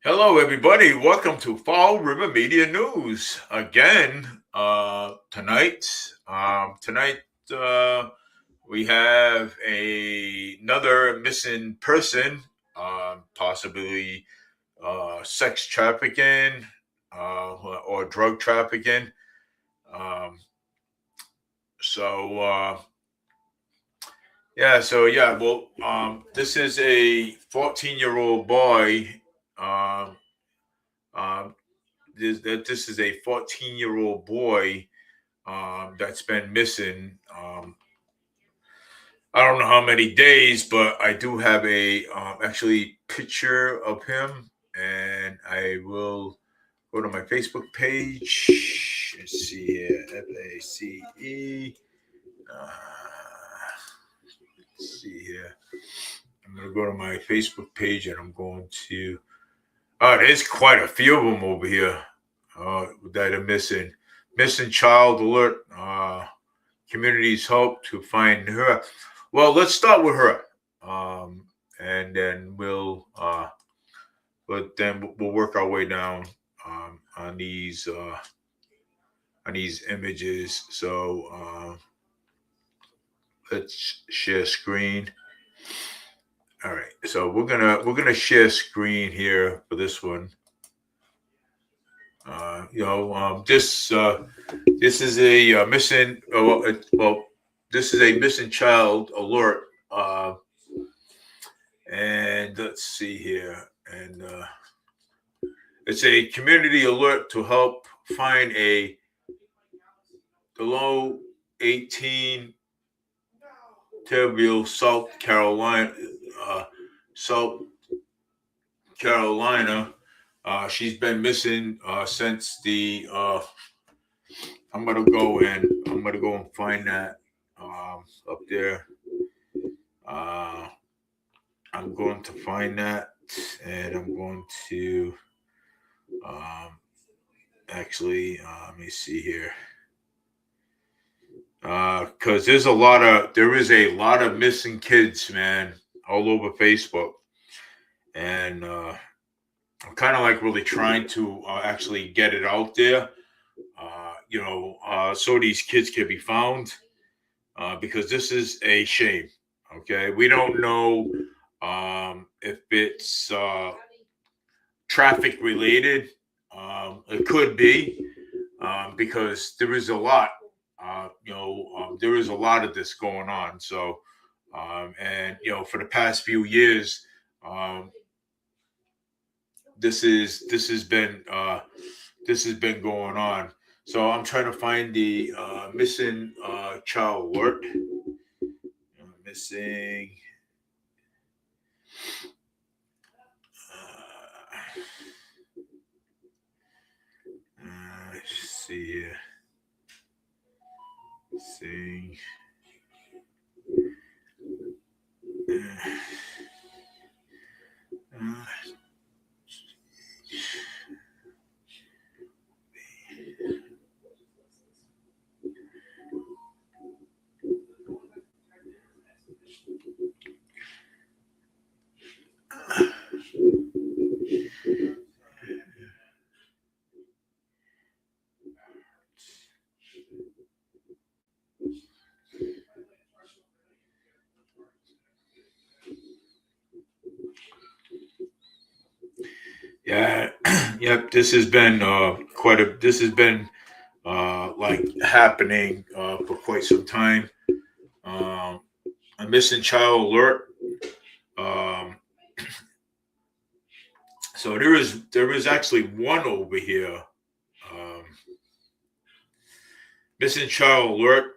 Hello, everybody. Welcome to Riv Er Media News again. Tonight we have another missing person, possibly sex trafficking or drug trafficking. Um, so this is a 14-year-old boy. Um, um, this is a 14-year-old boy that's been missing. I don't know how many days, but I do have a actually picture of him, and I will go to my Facebook page. Let's see here, FACE. Let's see here. I'm gonna go to my Facebook page, and I'm going to. Oh, there's quite a few of them over here that are missing. Missing child alert. Communities hope to find her. Well, let's start with her, and then we'll work our way down on these images. So let's share screen. All right, so we're gonna share screen here for this one. This is a missing. This is a missing child alert. And let's see here, and it's a community alert to help find a below 18 Terville, South Carolina. South Carolina. She's been missing since the. I'm gonna go and find that up there. I'm going to find that, and I'm going to actually let me see here. Because there is a lot of missing kids, man, all over Facebook, and I'm kind of like really trying to actually get it out there, so these kids can be found, because this is a shame. Okay, we don't know if it's traffic related. It could be, because there is a lot. There is a lot of this going on. So, and for the past few years, this has been going on. So I'm trying to find the missing child alert. Missing. Let's see here. See. Yeah, yep. This has been This has been like happening for quite some time. Um, a missing child alert. Um, so there is actually one over here. Um, Missing child alert.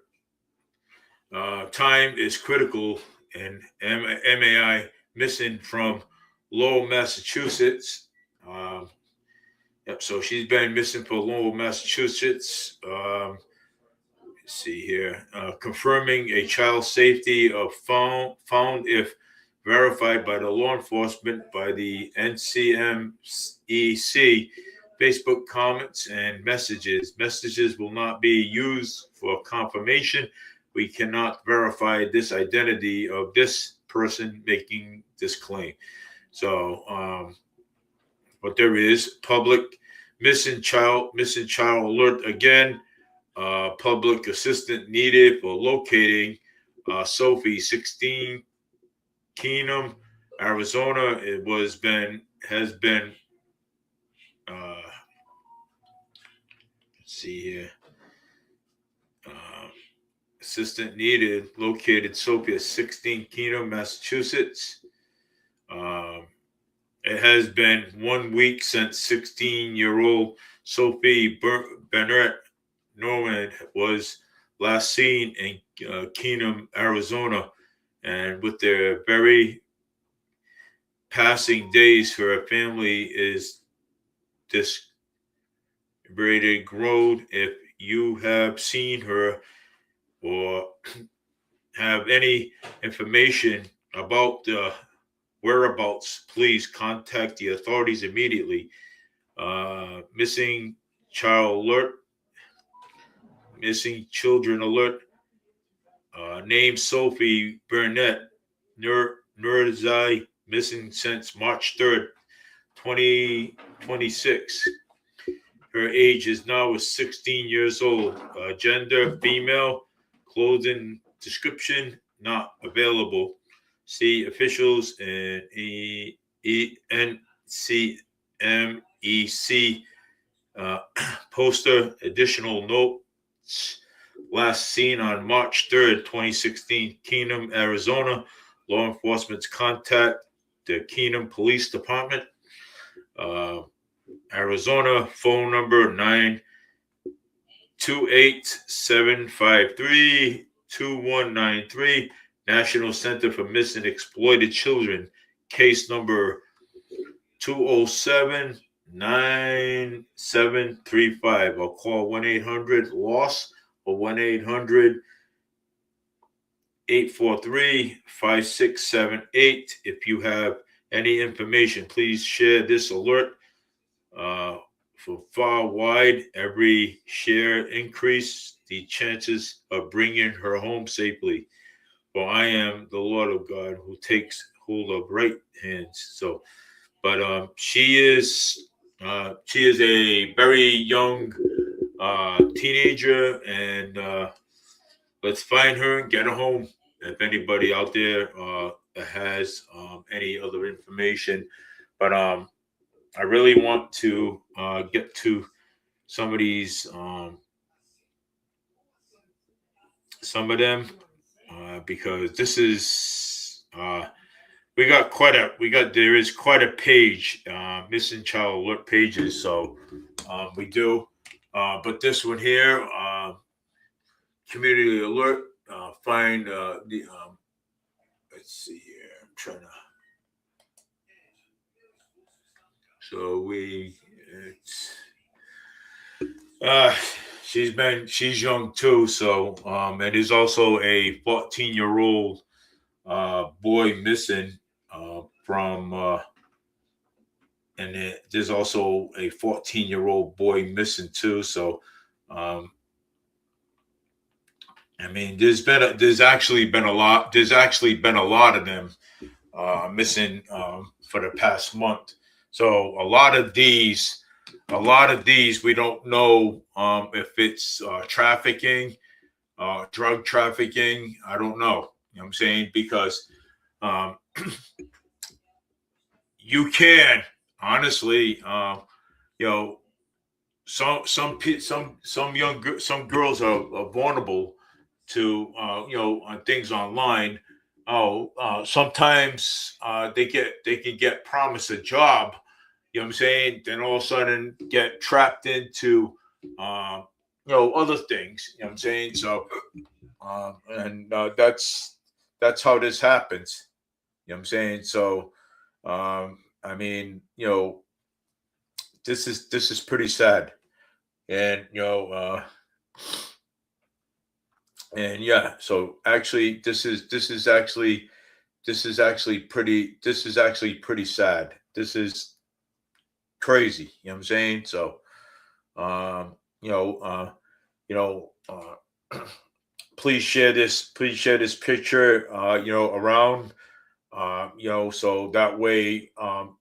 Time is critical, and MAI missing from Lowell, Massachusetts. Um, Yep. So she's been missing for Lowell, Massachusetts. Let's see here. Confirming a child safety of found if verified by the law enforcement by the NCMEC. Facebook comments and messages. Messages will not be used for confirmation we cannot verify this identity of this person making this claim. So, but there is public missing child alert again. Public assistance needed for locating Sophie, 16, Keenum, Arizona. It has been. Let's see here. Uh, Assistant needed located Sophie at 16, Keenum, Massachusetts. It has been 1 week since 16-year-old Sophie Bennett Norman was last seen in Keenum, Arizona, and with their very passing days, her family is disbanded. Road. If you have seen her or have any information about the whereabouts, please contact the authorities immediately. Missing child alert, missing children alert. Name Sophie Burnett, Nurzai, missing since March 3rd, 2026. Her age is now 16 years old. Gender, female. Clothing description, not available. See officials and NCMEC poster. Additional notes. Last seen on March 3rd, 2016, Keenum, Arizona. Law enforcement's contact the Keenum Police Department. Arizona, phone number 928-753-2193. National Center for Missing Exploited Children, case number 207-9735, or call 1-800-LOSS or 1-800-843-5678. If you have any information, please share this alert. For far wide, every share increase the chances of bringing her home safely. For I am the Lord of God who takes hold of right hands. So, but she is a very young teenager, and let's find her and get her home. If anybody out there has any other information, but I really want to get to some of these, some of them, because this is there is quite a page, missing child alert pages. So we do, but this one here, community alert, find the let's see here. I'm trying to. So it's she's young too. So and there's also a 14-year-old boy missing from and there's also a 14-year-old boy missing too. So I mean, there's actually been a lot. There's actually been a lot of them missing for the past month. So a lot of these, we don't know if it's trafficking, drug trafficking. I don't know. You know what I'm saying? Because um, you can honestly, you know, some girls are vulnerable to on things online. Sometimes they can get promised a job. You know what I'm saying? Then all of a sudden get trapped into other things. You know what I'm saying? So and that's how this happens. You know what I'm saying? So I mean, this is pretty sad, and and yeah. So actually, this is actually pretty sad. This is crazy. You know what I'm saying? So um, you know, uh, you know, uh, please share this. Please share this picture. Around. So that way,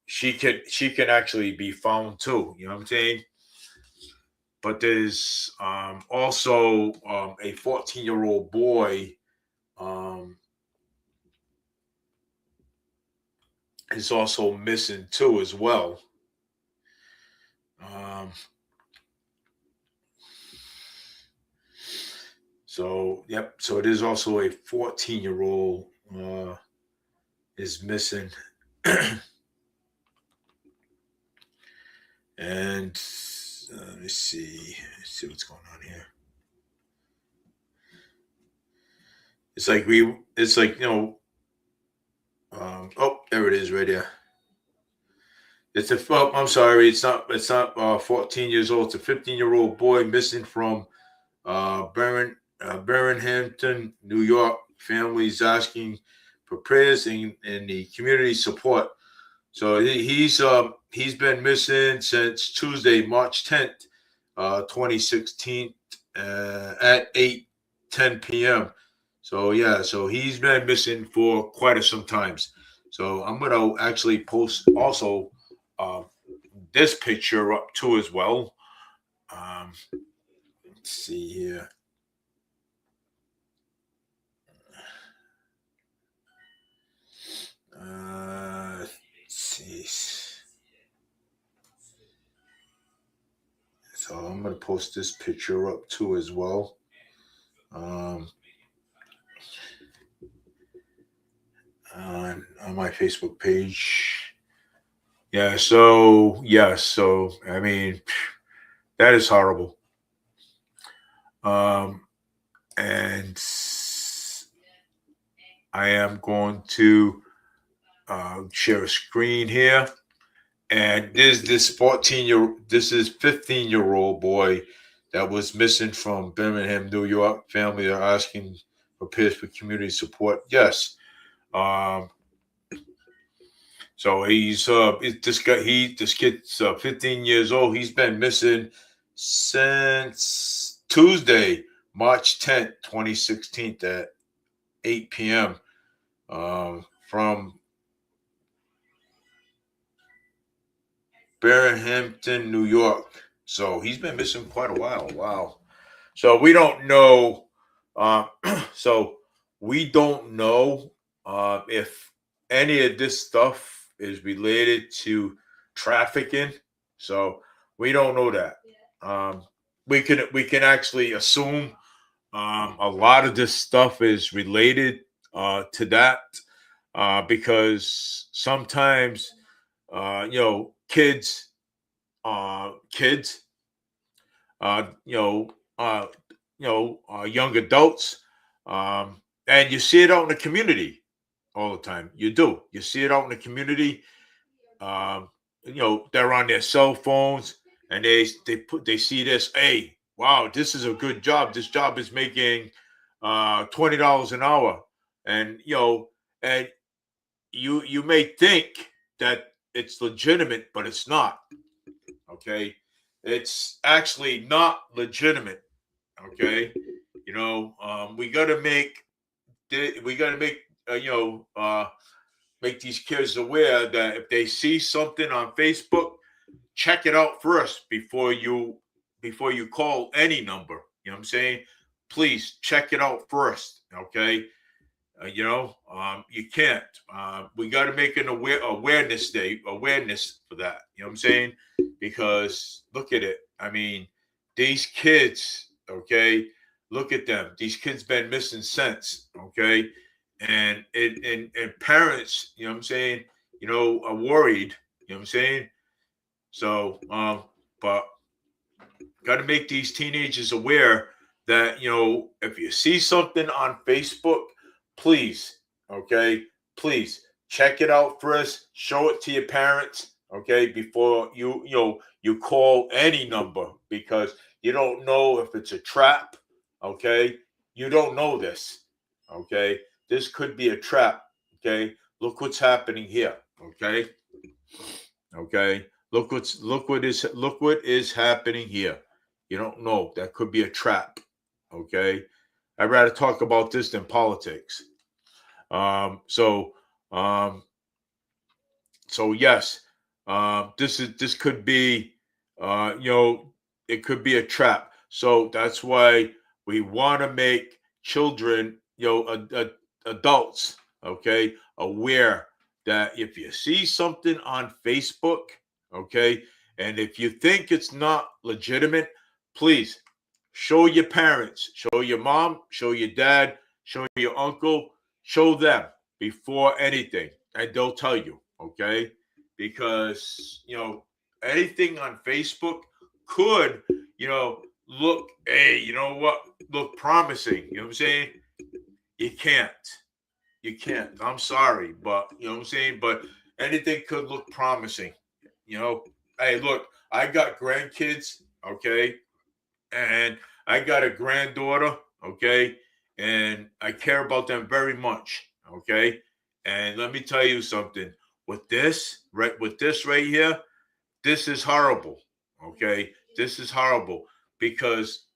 she can actually be found too. You know what I'm saying? But there's also a 14-year-old boy um, is also missing too as well. Um, so yep. So it is also a 14-year-old is missing, and let me see. Let's see what's going on here. It's like we. It's like oh, there it is, right there. It's a. Oh, I'm sorry. It's not. It's not 14 years old. It's a 15-year-old boy missing from Barrington, New York. Families asking for prayers and the community support. So he's been missing since Tuesday, March 10th, 2016, at 8:10 p.m. So yeah, so he's been missing for quite some times. So I'm gonna actually post also uh, this picture up too as well. Um, let's see here. Let's see. So I'm gonna post this picture up too as well. Um, on my Facebook page. Yeah. So yes. So I mean, that is horrible. And I am going to share a screen here. And this is 15-year-old boy that was missing from Birmingham, New York. Family are asking for peers for community support. Yes. Um, so this kid's 15 years old. He's been missing since Tuesday, March 10th, 2016 at 8 p.m. From Barrington, New York. So he's been missing quite a while. Wow. So we don't know. Uh, so we don't know if any of this stuff is related to trafficking. So we don't know that. Um, we can actually assume a lot of this stuff is related to that because sometimes kids, uh, you know, uh, young adults, and you see it out in the community all the time. You do. You see it out in the community. Um, they're on their cell phones and they see this. Hey, wow, this is a good job. This job is making $20 an hour, and and you may think that it's legitimate, but it's not. Okay, it's actually not legitimate. Okay, we got to uh, you know uh, make these kids aware that if they see something on Facebook, check it out first before you call any number. You know what I'm saying? Please check it out first. Okay. You can't. We got to make an awareness for that. You know what I'm saying? Because look at it. I mean, these kids. Okay, look at them. These kids been missing since. Okay, and parents. You know what I'm saying? Are worried. You know what I'm saying? So, but got to make these teenagers aware that if you see something on Facebook, please, okay, please check it out first. Show it to your parents, okay, before you call any number because you don't know if it's a trap, okay. You don't know this, okay. This could be a trap, okay. Look what's happening here, okay. Okay. Look what is happening here. You don't know. That could be a trap. Okay. I'd rather talk about this than politics. So um, so yes, this could be, you know, it could be a trap. So that's why we want to make children, you know, adults, okay, aware that if you see something on Facebook, okay, and if you think it's not legitimate, please show your parents, show your mom, show your dad, show your uncle, show them before anything, and they'll tell you, okay? Because, you know, anything on Facebook could, you know, look, hey, you know what, look promising. You know what I'm saying? You can't. You can't. I'm sorry, but you know what I'm saying? But anything could look promising. You know, hey, look, I got grandkids, okay? And I got a granddaughter, okay, and I care about them very much, okay. And let me tell you something. With this right here, this is horrible, okay. This is horrible because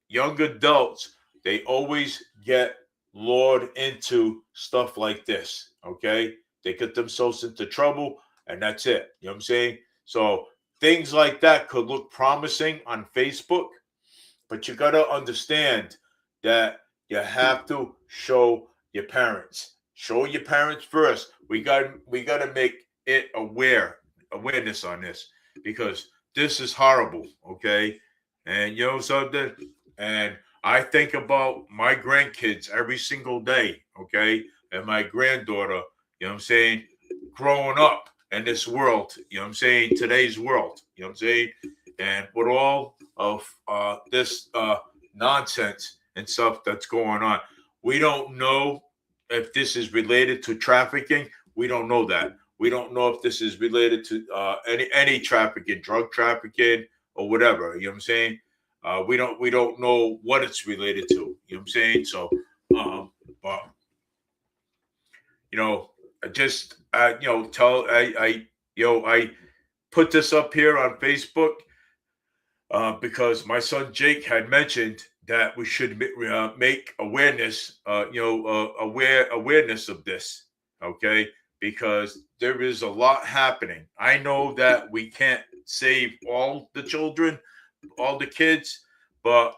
young adults, they always get lured into stuff like this, okay. They get themselves into trouble, and that's it. You know what I'm saying? So things like that could look promising on Facebook, but you got to understand that you have to show your parents. Show your parents first. We got to make it awareness on this, because this is horrible, okay? And you know something? And I think about my grandkids every single day, okay? And my granddaughter, you know what I'm saying, growing up in this world, you know what I'm saying, today's world, you know what I'm saying? And with all of this nonsense and stuff that's going on, we don't know if this is related to trafficking. We don't know that. We don't know if this is related to any trafficking, drug trafficking, or whatever. You know what I'm saying? We don't know what it's related to. You know what I'm saying? So, but you know, I just you know, I put this up here on Facebook because my son Jake had mentioned that we should make awareness, awareness of this, okay? Because there is a lot happening. I know that we can't save all the children, all the kids, but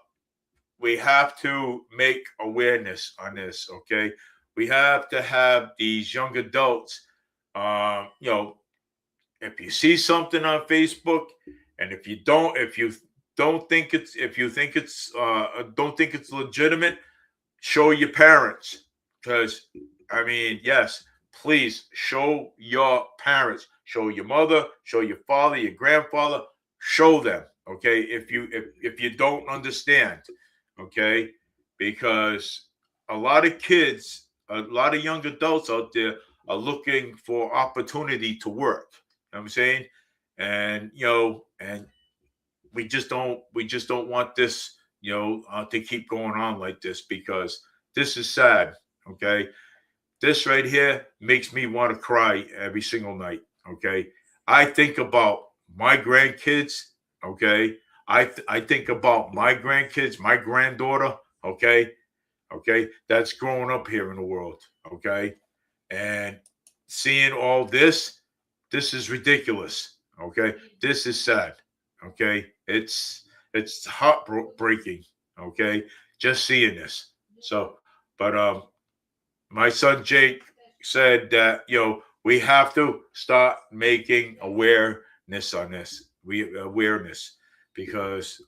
we have to make awareness on this, okay? We have to have these young adults, you know, if you see something on Facebook, and if you don't think it's legitimate, show your parents. Because I mean, yes, please show your parents, show your mother, show your father, your grandfather, show them. Okay, if you don't understand, okay, because a lot of kids, a lot of young adults out there are looking for opportunity to work. You know what I'm saying? And you know, and we just don't want this, you know, to keep going on like this, because this is sad. Okay, this right here makes me want to cry every single night. Okay, I think about my grandkids. Okay, I think about my grandkids, my granddaughter. Okay, okay, that's growing up here in the world. Okay, and seeing all this, this is ridiculous. Okay, this is sad. Okay, it's heartbreaking. Okay, just seeing this. So, but my son Jake said that, you know, we have to start making awareness on this. We awareness, because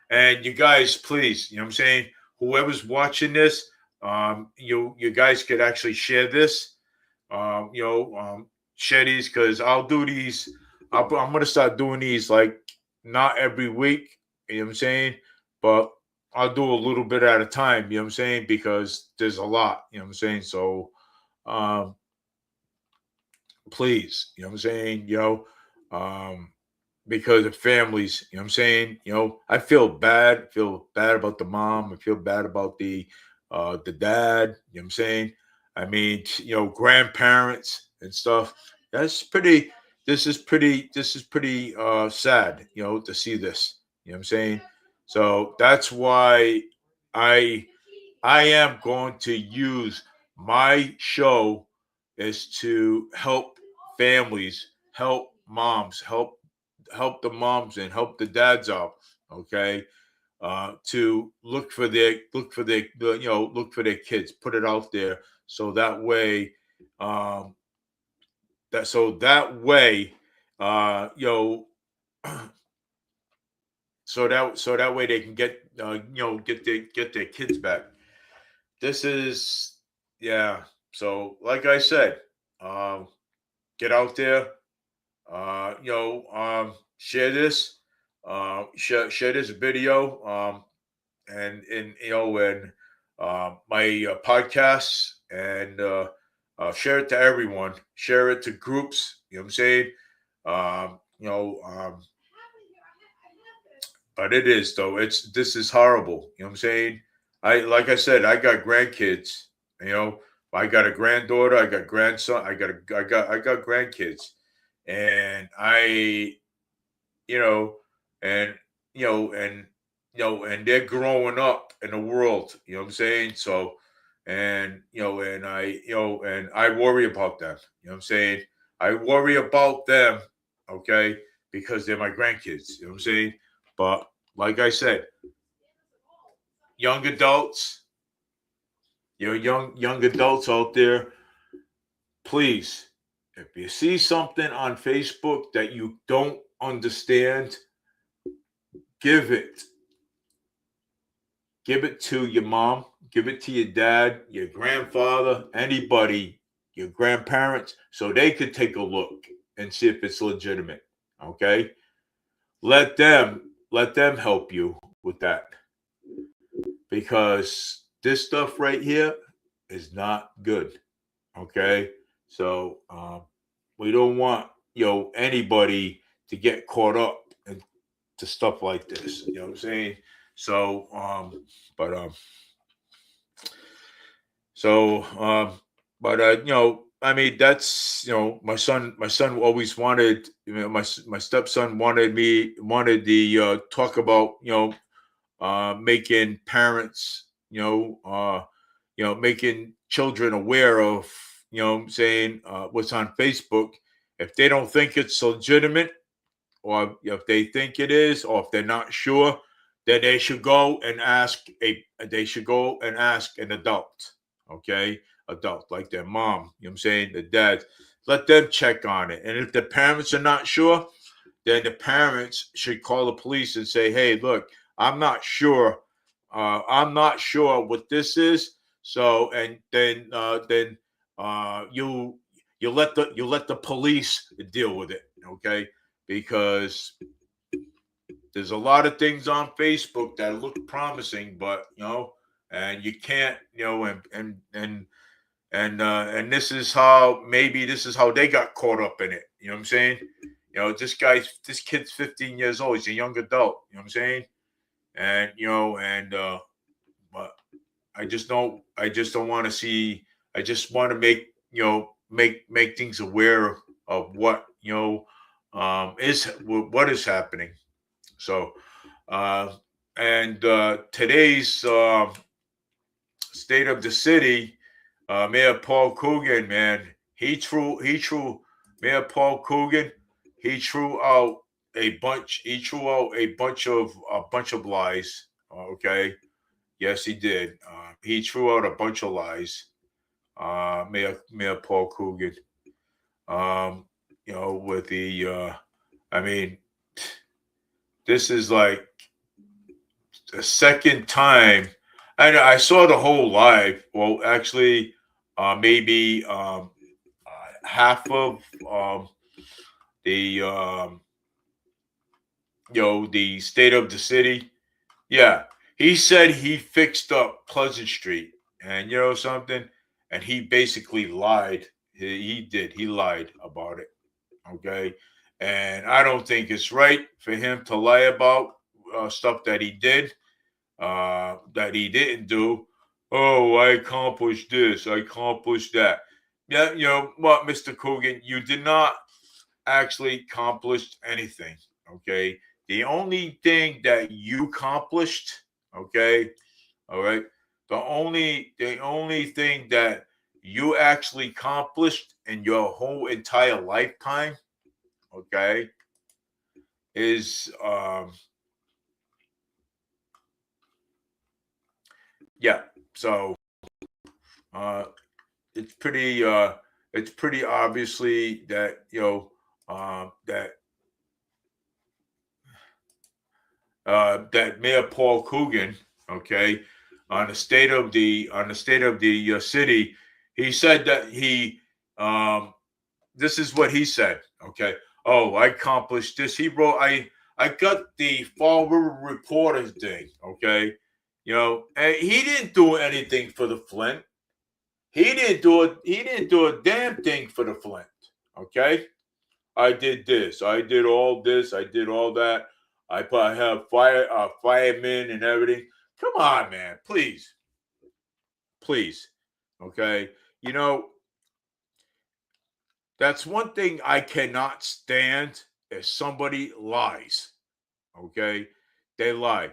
and you guys, please, you know what I'm saying? Whoever's watching this, you guys could actually share this. Share these, because I'll do these. I'm gonna start doing these like not every week. You know what I'm saying? But I'll do a little bit at a time. You know what I'm saying? Because there's a lot. You know what I'm saying? So, um, please, you know what I'm saying? Um, because of families, you know what I'm saying? I feel bad about the mom, I feel bad about the dad, you know what I'm saying? I mean, grandparents and stuff. That's pretty this is pretty sad, to see this. You know what I'm saying? So that's why I am going to use my show is to help families, help moms, help the moms and help the dads out. Okay, to look for their kids, put it out there so that way, um, that way, you know, so that way they can get their kids back. This is yeah. So like I said, um, get out there, share this, share this video, and my podcasts, and share it to everyone. Share it to groups. You know what I'm saying? Um, you know, um, but it is though. This is horrible. You know what I'm saying? Like I said, I got grandkids. You know, I got a granddaughter. I got grandson. I got grandkids, and you know, and and they're growing up in the world. You know what I'm saying? So, and I worry about them. You know what I'm saying? I worry about them, okay, because they're my grandkids. You know what I'm saying? But like I said, young adults, young adults out there, please, if you see something on Facebook that you don't understand, give it give it to your mom, give it to your dad, your grandfather, anybody, your grandparents, so they could take a look and see if it's legitimate. Okay? Let them help you with that, because this stuff right here is not good. Okay? So we don't want anybody to get caught up into stuff like this. You know what I'm saying? So but So, but I mean, that's my son always wanted, my stepson wanted the talk about making parents, making children aware of, what I'm saying, what's on Facebook. If they don't think it's legitimate, or if they think it is, or if they're not sure, then they should go and ask an adult, okay? Adult, like their mom, you know what I'm saying, the dad. Let them check on it. And if the parents are not sure, then the parents should call the police and say, hey, look, I'm not sure. I'm not sure what this is. So, and then you let the police deal with it, okay? Because there's a lot of things on Facebook that look promising, but and you can't, and this is how they got caught up in it. You know what I'm saying? This kid's 15 years old. He's a young adult. You know what I'm saying? And but I just don't want to see. I just want to make things aware of what is what is happening. So, uh, and today's state of the city, Mayor Paul Coogan, man, Mayor Paul Coogan, he threw out a bunch of lies. Okay, yes, he did. He threw out a bunch of lies. Mayor Paul Coogan, with the, I mean, this is like the second time. I saw the whole live. Well, actually, maybe half of the the state of the city. Yeah, he said he fixed up Pleasant Street, and something, and he basically lied. He did. He lied about it. Okay, and I don't think it's right for him to lie about stuff that he did, that he didn't do. Oh, I accomplished this. I accomplished that. Yeah, you know what, Mr. Coogan, you did not actually accomplish anything. Okay, the only thing that you accomplished, okay, All right. The only thing that you actually accomplished in your whole entire lifetime, okay, is yeah. So uh it's pretty obviously that that Mayor Paul Coogan, okay, on the state of the city, he said that um, this is what he said, okay. Oh, I accomplished this. He wrote, I got the Fall River Reporters thing, okay. And he didn't do anything for the Flint. He didn't do it. He didn't do a damn thing for the Flint, okay. I did this. I did all this. I did all that. I have firemen and everything. Come on, man. Please. Please. Okay. You know, that's one thing I cannot stand if somebody lies. Okay. They lie.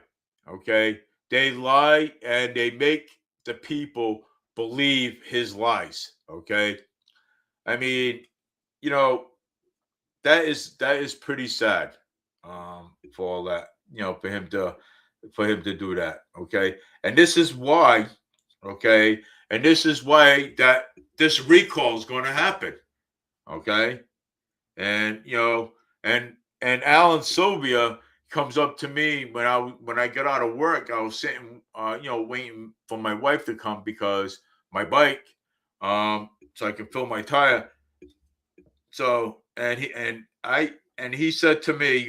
Okay. They lie and they make the people believe his lies. Okay. I mean, you know, that is pretty sad for all that, for him to do that, okay. And this is why, okay, and this is why that this recall is going to happen, okay. And and Alan Sylvia comes up to me when I got out of work. I was sitting waiting for my wife to come because my bike, so I can fill my tire. So and he said to me,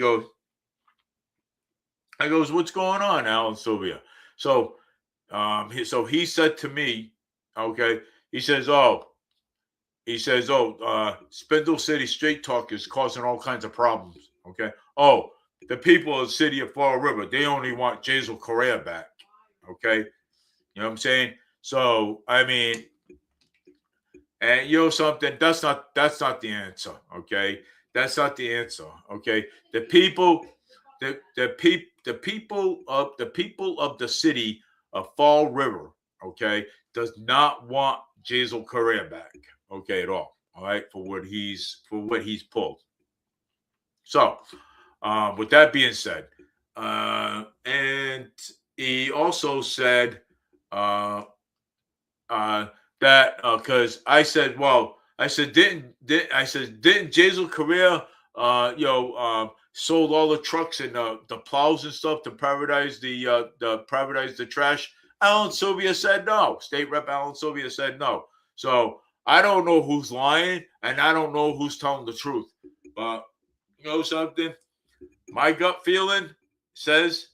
I goes, what's going on, Alan Sylvia? So he said to me, okay, he says, Spindle City Straight Talk is causing all kinds of problems. Okay. Oh, the people of the city of Fall River, they only want Jazel Correa back. Okay. You know what I'm saying? So I mean, and something, that's not the answer. Okay. That's not the answer. Okay. The people, the people of the city of Fall River, okay, does not want Jazel Correa back, okay, at all. All right, for what he's pulled. So, with that being said, and he also said, uh, uh, that because didn't Jazel Correa sold all the trucks and the plows and stuff to privatize the trash? Alan Sylvia said no. State Rep Alan Sylvia said no. So I don't know who's lying and I don't know who's telling the truth. But you know something? My gut feeling says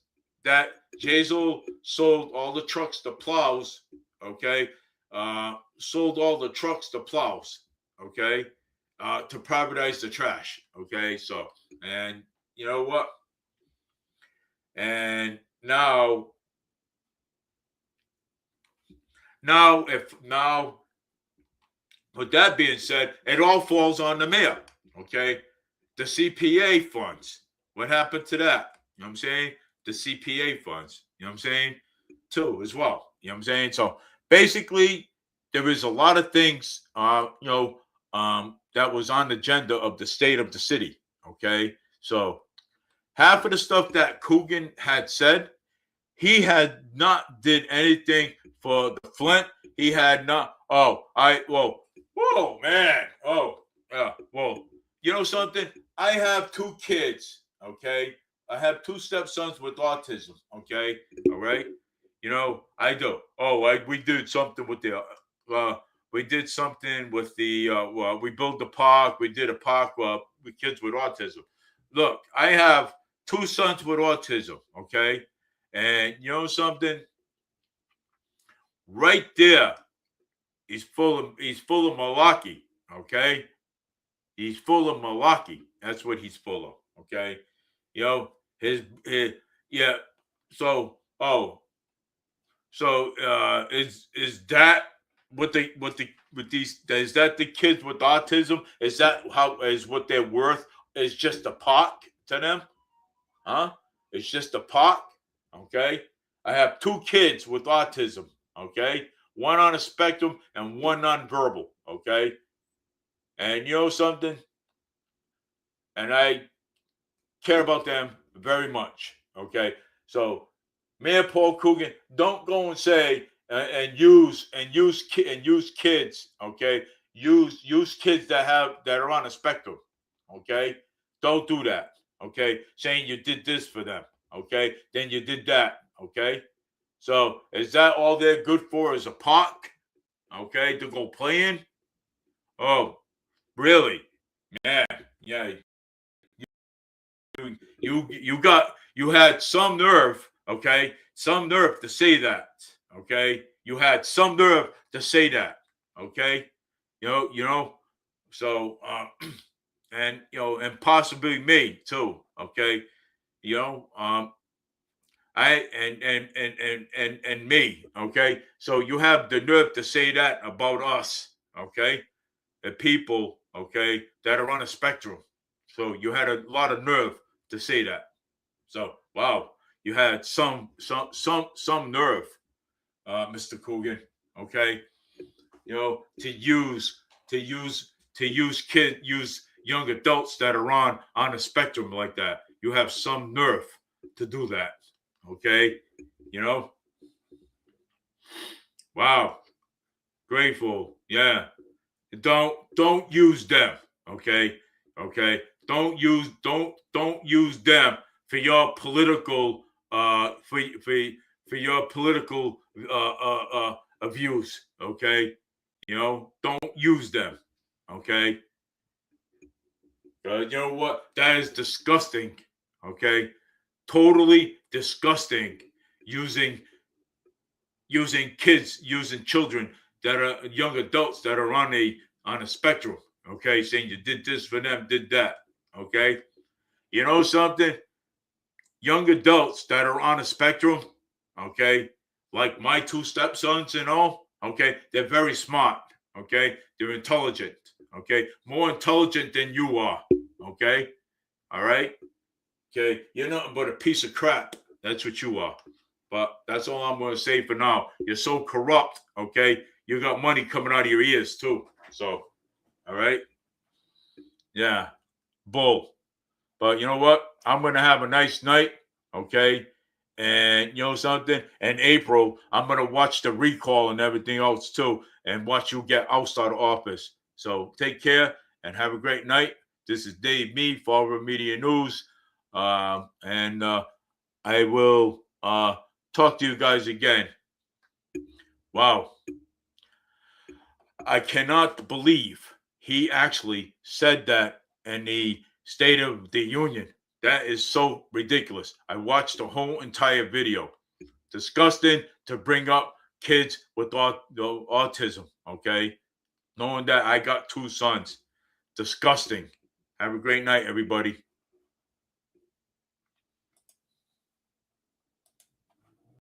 that Jazel sold all the trucks to plows, okay? Sold all the trucks to plows, okay? To privatize the trash, okay? So, and you know what? And now, with that being said, it all falls on the mayor, okay? The CPA funds. What happened to that? You know what I'm saying? The CPA funds. You know what I'm saying? Too, as well. You know what I'm saying? So basically, there is a lot of things, that was on the agenda of the state of the city. Okay. So half of the stuff that Coogan had said, he had not did anything for the Flint. He had not. Whoa, man. Oh, yeah. Well, you know something? I have two kids. Okay, I have two stepsons with autism. Okay, all right. I do. Oh, we did something with the. We did something with the. We built a park. We did a park with kids with autism. Look, I have two sons with autism. Okay, and you know something? Right there, he's full of malarkey. Okay, he's full of malarkey. That's what he's full of. Okay, his yeah. So is that with these? Is that the kids with autism? Is that how is what they're worth? Is just a park to them? Huh? It's just a park. Okay. I have 2 kids with autism. Okay, one on a spectrum and one nonverbal. Okay, and you know something, and I care about them very much. Okay, so Mayor Paul Coogan, don't go and say and use kids. Okay, use kids that are on a spectrum. Okay, don't do that. Okay, saying you did this for them. Okay, then you did that. Okay, so is that all they're good for? Is a park? Okay, to go play in? Oh, really? Man, yeah, you had some nerve, okay, some nerve to say that, okay, you had some nerve to say that, okay, you know, so and and possibly me too, okay, you know, I and me, okay, so you have the nerve to say that about us, okay, the people, okay, that are on a spectrum, so you had a lot of nerve to say that. So wow, you had some nerve, Mr. Coogan. Okay, to use young adults that are on a spectrum like that. You have some nerve to do that. Okay, you know, wow, grateful. Yeah, don't use them. Okay, okay. Don't use them for your political for your political views. Okay, don't use them. Okay, you know what? That is disgusting. Okay, totally disgusting. Using using children that are young adults that are on a spectrum. Okay, saying you did this for them, did that. Okay, you know something? Young adults that are on a spectrum. Okay, like my 2 stepsons and all. Okay, they're very smart. Okay, they're intelligent. Okay, more intelligent than you are. Okay, all right. Okay, you're nothing but a piece of crap. That's what you are. But that's all I'm going to say for now. You're so corrupt. Okay, you got money coming out of your ears too. So, all right, yeah, bull. But you know what? I'm going to have a nice night. Okay, and you know something. In April, I'm going to watch the recall and everything else too, and watch you get ousted out of office. So take care and have a great night. This is Dave Me for Riv Er Media News, and I will talk to you guys again. Wow. I cannot believe he actually said that in the State of the Union. That is so ridiculous. I watched the whole entire video. Disgusting to bring up kids with autism, okay? Knowing that I got 2 sons. Disgusting. Have a great night, everybody.